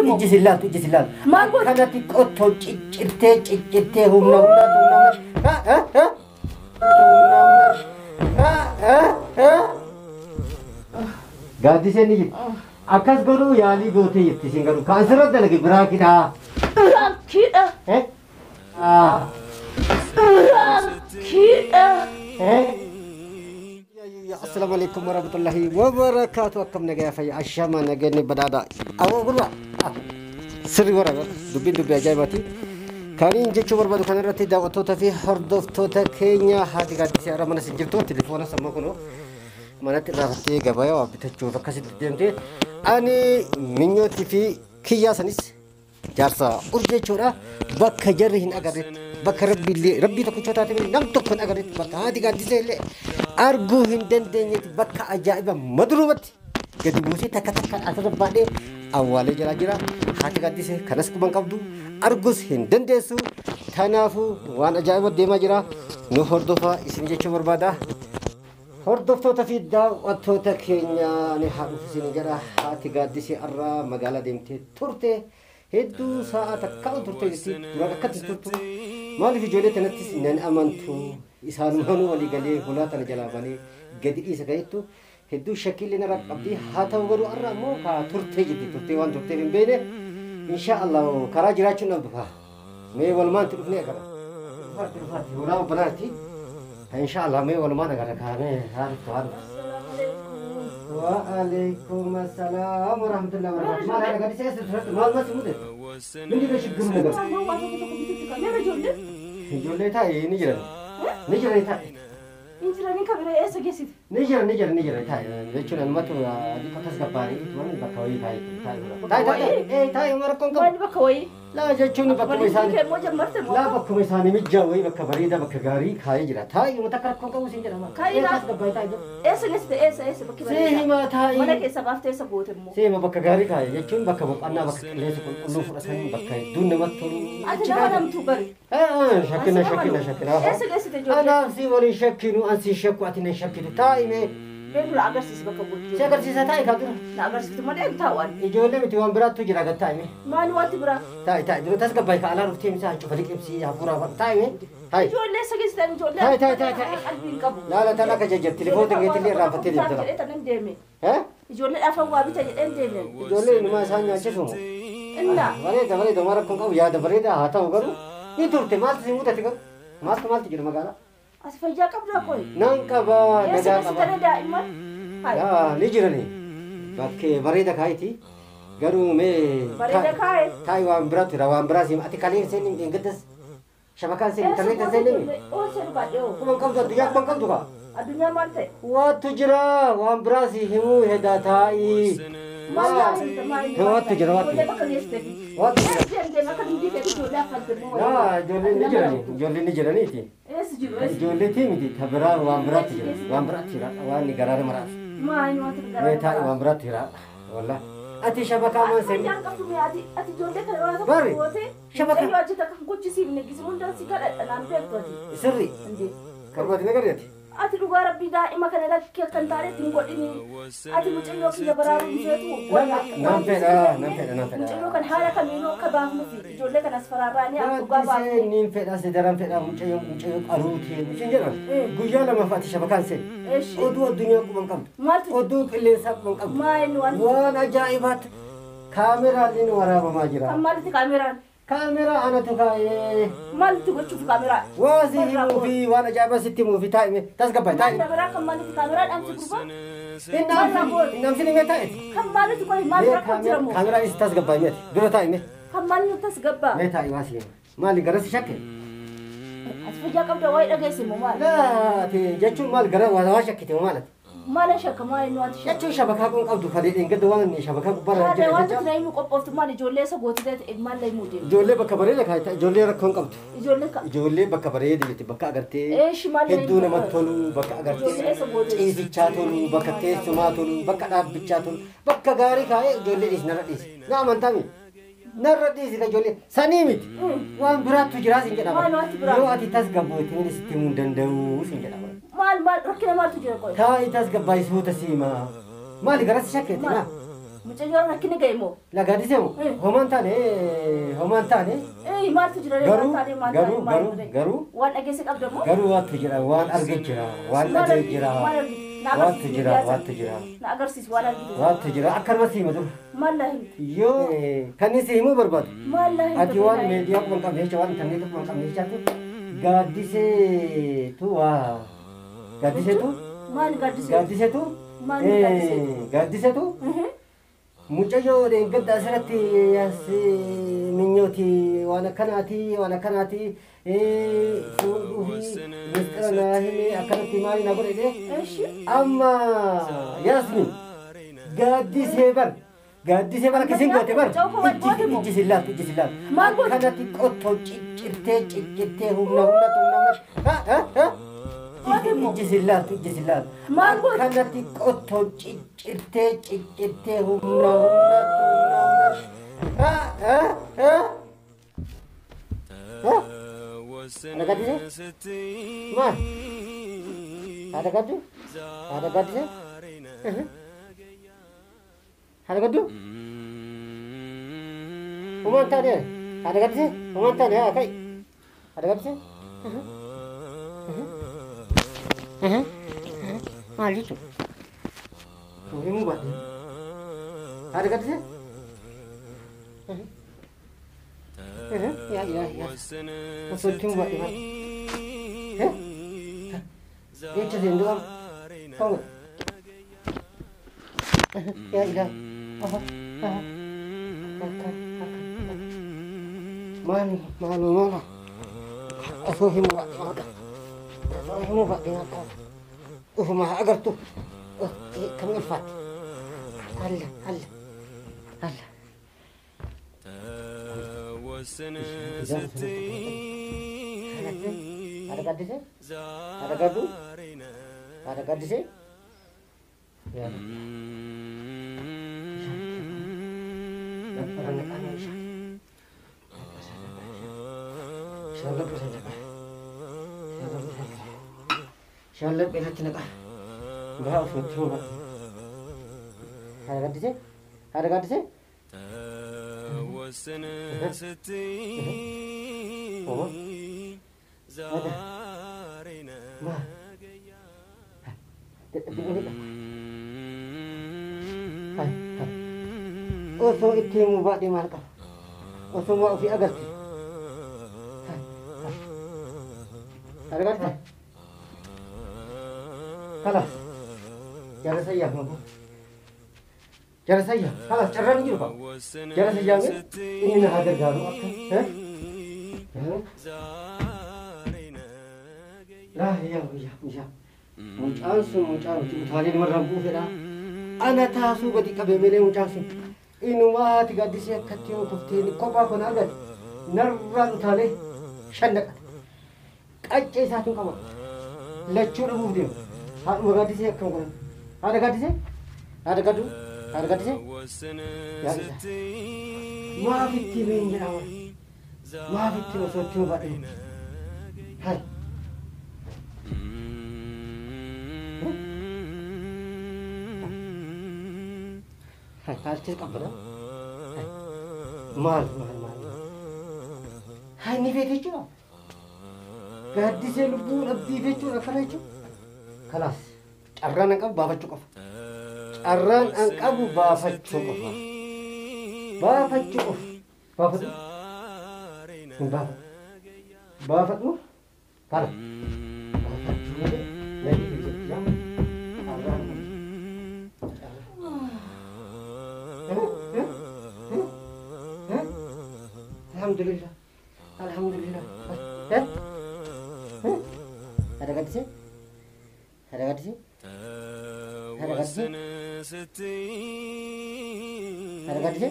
مو تجسلال ما قلت كانت قطو تشتي هم قاعد سني أكاس قالوا يالي قوتي يتسينغرو كانسرات لقي براكيدا براكيدا براكيدا السلام عليكم ورحمة الله وبركاته أكم نجا في عشما نجني بدادا أو قلوا سري ورا دبي أجايباتي كان ينجي شوبر بدو كان رتي دعوة توتا في هردوف توتا كينيا هذه قاعد سيارة من سجلتو تليفونه سما كنو mana terarti gabaya wabita curah kasih tentang ani minyoti fi kiyasanis jarsa urje curah bakka jarhin agarit bakka rabbi tak cota tapi nam tukun agarit bakka hati ganti sele argu hinden denyet bakka ajaib madrubat jadi musi tak asal bade awalnya jara hati ganti se kanas kubang kabdu argus hinden desu tanafu wan ajaib dema jira nuhur dofa ismije cumur bada هردفتو في الدار وتوتا كينيا أنا حارف سنجرا هاتي قادسي أرى مقالة ديمتي تورتي هدو ساعة كاو تورتي جسي تورا كتس تورتو مالي في جولة تنتس نان أمانتو إسان مانو ولي قالي هلا تنجلاباني قد إيسا قايتو هدو شكل لنا رب أبدي هاتا وغرو أرى موكا تورتي جدي تورتي وان تورتي من بينه إن شاء الله كراجي راجو نبدفا مي والمان تلقني أكرا فاتي ولا بناتي إن شاء الله مي ولا ما نقدر كامي عارف تعرف وعليكم السلام ورحمة الله وبركاته ما أنا قاعد أسأل ما سموده من اللي بيشكرون نقدر جولة تاي نجرا تاي إنتراني كبيرة إيش جسيت نجرا تاي ليش أنا ما تو دي كتاس كباري ما بكوي تاي مركون ما بكوي لا جاتشوني بكوي ثاني لا بكوي ثاني متجاوي بكبري ده بكجاري خاي جرا تاي متكرر كوكو سينجرا ما خاي لا إيش بكبري سي ما تاي ما نك سبافته سبوت مو سي ما بكجاري خاي جاتشون بكبوك أنا بكليس كل فرصة بكاي دون ما تقول أنا نام توبري شكنا إيش تجوا أنا سي ولي شكينو أنسي شكو أتني شكينو تاي مي بيقول أجر سيس بكبوت سكر سيس تاي كاتو لا أجر سيس ما ده تاوان يجولي متوان برات تجرا كتاي مي ما نوات برا تاي دو تاسك باي كالا رفتي مسا شوف لك امسي هبورا تاي مي هاي جولة سجس تاني جولة تاي لا لا كجج تليفون تجي لي رافتي لي ترى ها جولة أفهم وابي تجي ديمي جولي نما سانيا شفو إلا بريدا مارا كونكو يا بريدا هاتا وغرو ني تورتي مال سيمو تاتيكو مال تجي مغالا أسفجأ قبل أقول نانكبا ندا سجس دائما يا نيجرني باكي بريدا كايتي غرو مي بريدا كاي تاي وان براسي اتي كالين سيني انغدس شبكان سيني انترنت سيني أو سيرباديو كم كم دنيا كم كم دوكا الدنيا مالته واتجرا وان براسي همو هدا تاي ما واتجرا لا جولي نجرني تي جولي تي ميتي تبرا وان براتي وان نغرار مرا ما ينوات مي تاي وان براتي والله أتي شبكة ما سمي أتي جولة كلام باري شبكة أيوة أجد كم سيب نجس من درس كار أنا بيت سري كربات نغريتي أتي لغة ربي دائما كان لك كن تاري تنقل إني أتي مجنون في جبران بيتو نام فدا مجنون كان حالا كمينو كباه مفي جولة كان أسفراراني أبو بابا نيم فدا سدران فدا مجنون أروتي مجنون غيالا ما فاتي شبكة سن أدو الدنيا كم أدو كل سب كم ما ينوان وانا جايبات كاميرا لين ورا ما جرا كمالتي كاميرا أنا تكاي مالتي بتشوف كاميرا وازي موفي وانا جايبة ستي موفي تايمي تسقى تايمي كاميرا كمالتي كاميرا أنت كروبا إنام سيني متى كمالتي كوي مالتي كاميرا كاميرا إيش تسقى متى دورة تايمي كمالتي تسقى متى واسي مالي جرس شكل أسفجأ قبل وايد أجلس مال لا تي جاتشو مال جرس ولا شكل مالت مال شك ما ينوات جاتشو شبكة كون قبض خليل إنك دوان شبكة برا هذا وانت تنايم قبضت مال جولة سقوط ده إجمال لا يمودي جولة بكبري لك هاي جولة ركون قبض جولة بكبري دي بكا أغرتي إيش مال هدونا متولو بكا أغرتي إيش تشاتولو بكا كيس ماتولو بكا داب بتشاتولو بكا غاري كاي جولة إيش نرديس نعم أنتامي نرديس كجولة سنيمت وان برات تجراس إنك نبى لو أتي تسقبوت من استيمون دندو إنك نبى مال ركنا مال تجرا كوي تاي تسقب بايسو تسيما مالي جرس شكل تنا mucayyoo rakkina ga'eemo la gaaddiseemu homaan taane maaltu jira garuu waan dhageesse qabdamoo garuu waanti jira waan arge jira waan dhagee jira waanti jira na agarsiis waan argitu waanti jira akkanumatti hima dur mallahi yoo kanniisi himuu barbaadu mallahi ati waan meediyaa kuma qabneecha waan intarneetii kuma qabneechaatu gaaddiseetu waa gaaddiseetu maal gaaddiseetu gaaddiseetu mucayyoo gadda asirratti minyooti waan akkanaati fuudhuu fi misxira naa himi akkanatti maali na godhe amma Yaasmin gaaddisee bar akkasiin goote bar ijjisillaatu akkanatti qottoo ciccirtee humna ijjisillaatu akkanatti qottoo ciccirtee humna ada gadisnya? Ma? Ada gadu? Ada gadisnya? Ada gadu? Umantah dia? Ada gadisnya? Umantah dia, kai? Ada gadisnya? Mali tu. Ini buat. Ada gadisnya? Ya. Masuk cuma buat apa? Dia cakap doang. Kau. Ya. Mana? Aku himu buat apa? Mah agar tu. Kamu ifat. Allah. Ada gadisnya? Ada gadu? Ada gadisnya? Ya. Shalap bela cina kah? Berapa cuma? Ada gadisnya? Ada gadisnya? Oh. Oso itu buat di mana? Oso mau fi agas. Ada kan? Kalah. Jangan saya mampu. Jangan saya. Kalah cerang juga. Jangan saya ini nak ada garu apa? Lah ya. Muncang. Thali ni merampu fira. Anak tasu bagi kabemele muncang. Inuma tiga disia katio kufti ni kopa kon agat. Narran thale shandak. Kacce satu kamu. Lecur budi. Hak magadi se kamu. Ada gadis? Ada gadu? Ada gadis? Ya. Maaf itu menjadi. Maaf itu sochu bade. Hai. Hai, kalcir apa dah? Mal. Hai, ni bete cuma. Gadis yang lupa abdi bete cuma kalah cuma. Kalas. Arran angkau bawa cukup. Arran angkau bawa cukup. Bawa cukup. Bawa tu. Bawa tu. Kalah. Bawa cukup. Lagi kecil. Yang arran. Alhamdulillah. Ada gadisnya? Ada gadisnya? Ada gadisnya? Ada gadisnya?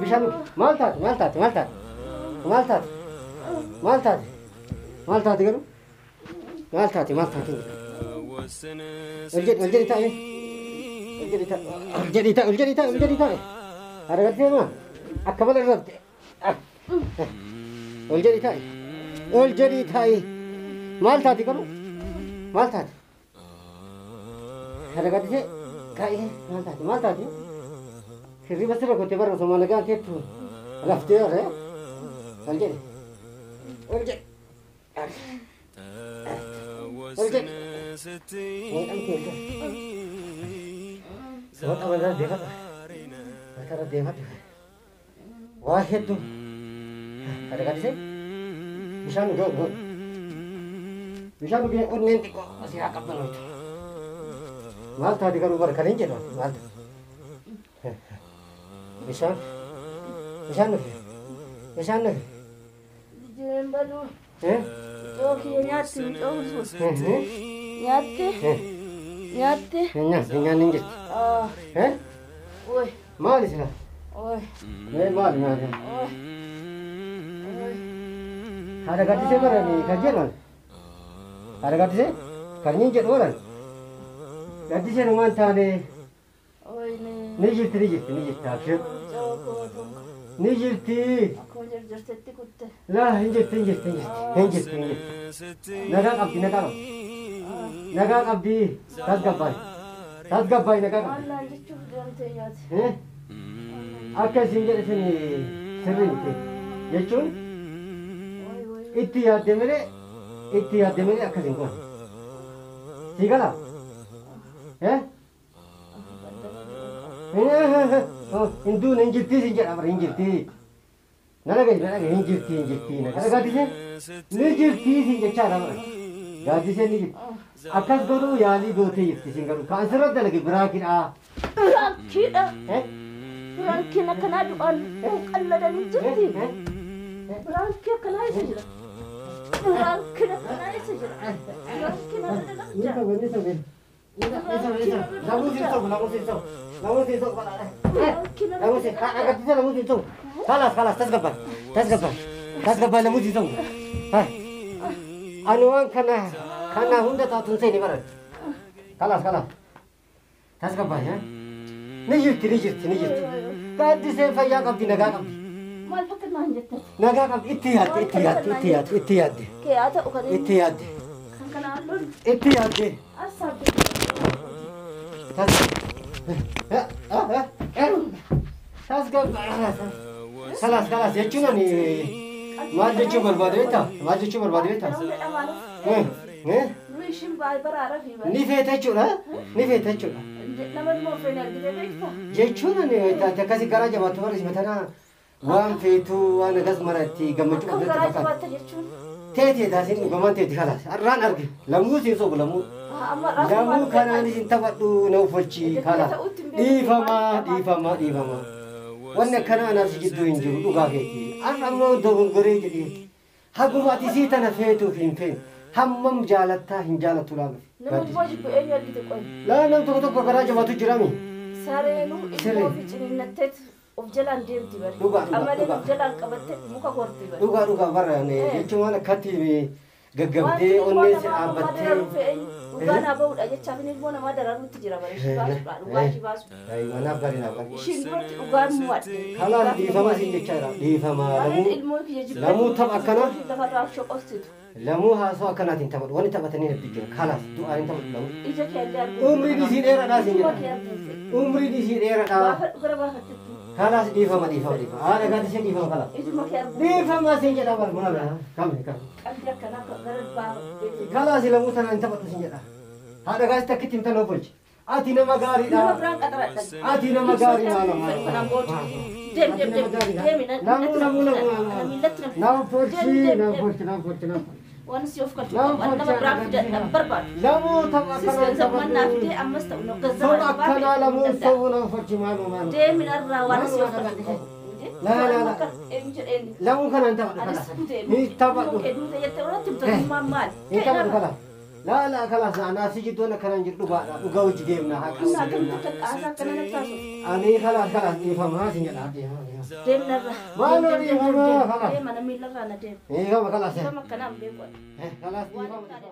Bishanuk. Maltat. Garu. Maltat. Urjit tak ni. الجريتا أرجعتي ما أكمل الربط الجريتا مال تاتي كانوا مال تاتي أرجعتي كاي مال تاتي خيري بس لو كنت برا سما لقى تيتو رفتي ولا الجري What was that? Devat. Why had to? Ada kata sih? Bisa nggak? Bisa nggak? Nanti kok masih akap dulu itu. Mal tadi kan luar kalian jadi mal. Bisa nggak? Bisa nggak? Jangan balu. Eh? Oh, nyati, nyati. Nyat ninjit. Eh? Oi, Mal sih lah. oi, Mal. oi. Ada kata sih mana ni kajian mal? Ada kata sih? Kalian jadi orang. Kata sih rumah tadi. Oi ni. Ninjit. Akhir. Jauh dong. Ninjit. Aku jadi kutte. Lah, ninjit. Naga abdi. Tas gabay naga. Allah jechuun deemtee yaati. Akka isin jedhe sini sirriitti jechuun Oi. itti yaadde malee akkasin kun sii gala hinduun hin jirtii sin jedha bara hin jirtii nana gahi hin jirtii naga gaaddise ni jirtii sin jechaadha bara gaaddise ni jirti akkas godhuu yaalii gootee jirti sin godhu kan asirratti dalage biraakidha. Biraankiin akkanaa du'aan qalladanii jirti. Biraankiin akkanaa isa jira. Biraankiin akkanaa isa jira. Biraankiin akkanaa jira. Kalas, tas gabay lamu sisau. Anuan kana hunda tatun sini barat. Kalas. Tas gabay ya. Ni jirti. Kadi saya fayya kabdi naga kabdi. Maal fakkat maan jette? Naga kabdi ittiyad. Kee haa ta'u kan inni. Ittiyad. Kan kanaan lolu. Ittiyad. Asaabe. Tas gabay. Kalas jechuun ani maal jechuun barbaade beektaa? Nu ishiin baay'ee baraara fi Ni feeta jechuudha. nama dhuma ofeen argite beektaa? Jechuun ani akkasii garaa jabaattu barreessi matanaa waan feetu waan akkas maratti gammachuu Akkam qabdatti garaa fakkaata. jabaatta jechuun? Teetee taasiin dhugamaan teeti kalaas. Har'aan arge lammuu siin sobu lammuu. Amma raafuu Lammuu kanaanis hin taphadhu na uffachi kalaas. Dhiifama. Wanni akkana anaaf si jidduu hin jiru dhugaa keeti. Har'a ammoo dogongoree jedhee haguma ati sii tana feetuuf hin feene hammam jaalattaa hin jaalattu laala. nama dhuma jibbu eenyu argite qoy? Laa nam tokko garaa jabaatu jirami. Sareenuu ilmoo fi ciniinnatteet of jalaan deemti bari. Qamaleen of jalaan qabatte muka korti bari. Dhugaa barra jechuun waan akkatti gaggabdee onnee si dhaabbattee. Dhugaan haa ba'uudha jechaaf inni ilmoo namaa daraaruutti jira bari. Ishii baasuudha. Dhugaa ishii baasuudha. Naaf gari. Ishiin duratti dhugaan mu'adhe. Kalaas dhiifama siin jechaadha. Dhiifama Ilmoo kiyya jibba. lamuu tapha akkanaa. Lafarraa shoqostitu. Lamuu haasoo akkanaatiin taphatu. Wanni taphatanii natti jira. Kalaas du'aan hin taphatu lamuu. Ija kee illee argu. Umriin isii dheeraadhaa siin jedha. Umriin isii dheeraadhaa. Gara baafattetti. Kalaas dhiifama. Haadha gaati ishee dhiifama kalaas. Ijuma kee argu. Dhiifama siin jedha bara mana bira. Kamni. Qalbii akkanaa gara baafattetti. Kalaas lamuu tanaan hin taphatu siin jedha. Haadha gaati takkitti hin tanoo bulchi. Ati nama gaariidha. Nama biraan qaxaradha. Ati nama gaarii maala. Kanaan booda. Deemi. Nama polchi. Waan si of kalchu qabu nama biraa fidadhan barbaadu. Lamuu tapha Sis gaafa mannaa fidee ammas ta'u no gazzaba Soba akkanaa lamuu sobuu nama polchi maal. Deemi narraa waan si of kalchu qabu. Laa. Lamuu kanaan tapha. Ni tapha. Duuta jettee irratti bitamummaan maali? Ni tapha kala. Laa kalaas anaa si jidduun akkanaan jiru dhugaadha. Dhugaa hojii deemna haa Kun qabsi akkam deemna. tokko qaasaa akkana na taasisu. Ani kalaas dhiifamaa siin jedha. Deemi narraa. Maaloo dhiifamaa kalaas. Deema na miilarraa na deema. Dhiifama kalaas. Sama akkanaan beeku. Kalaas Waan dhiifama. hin taane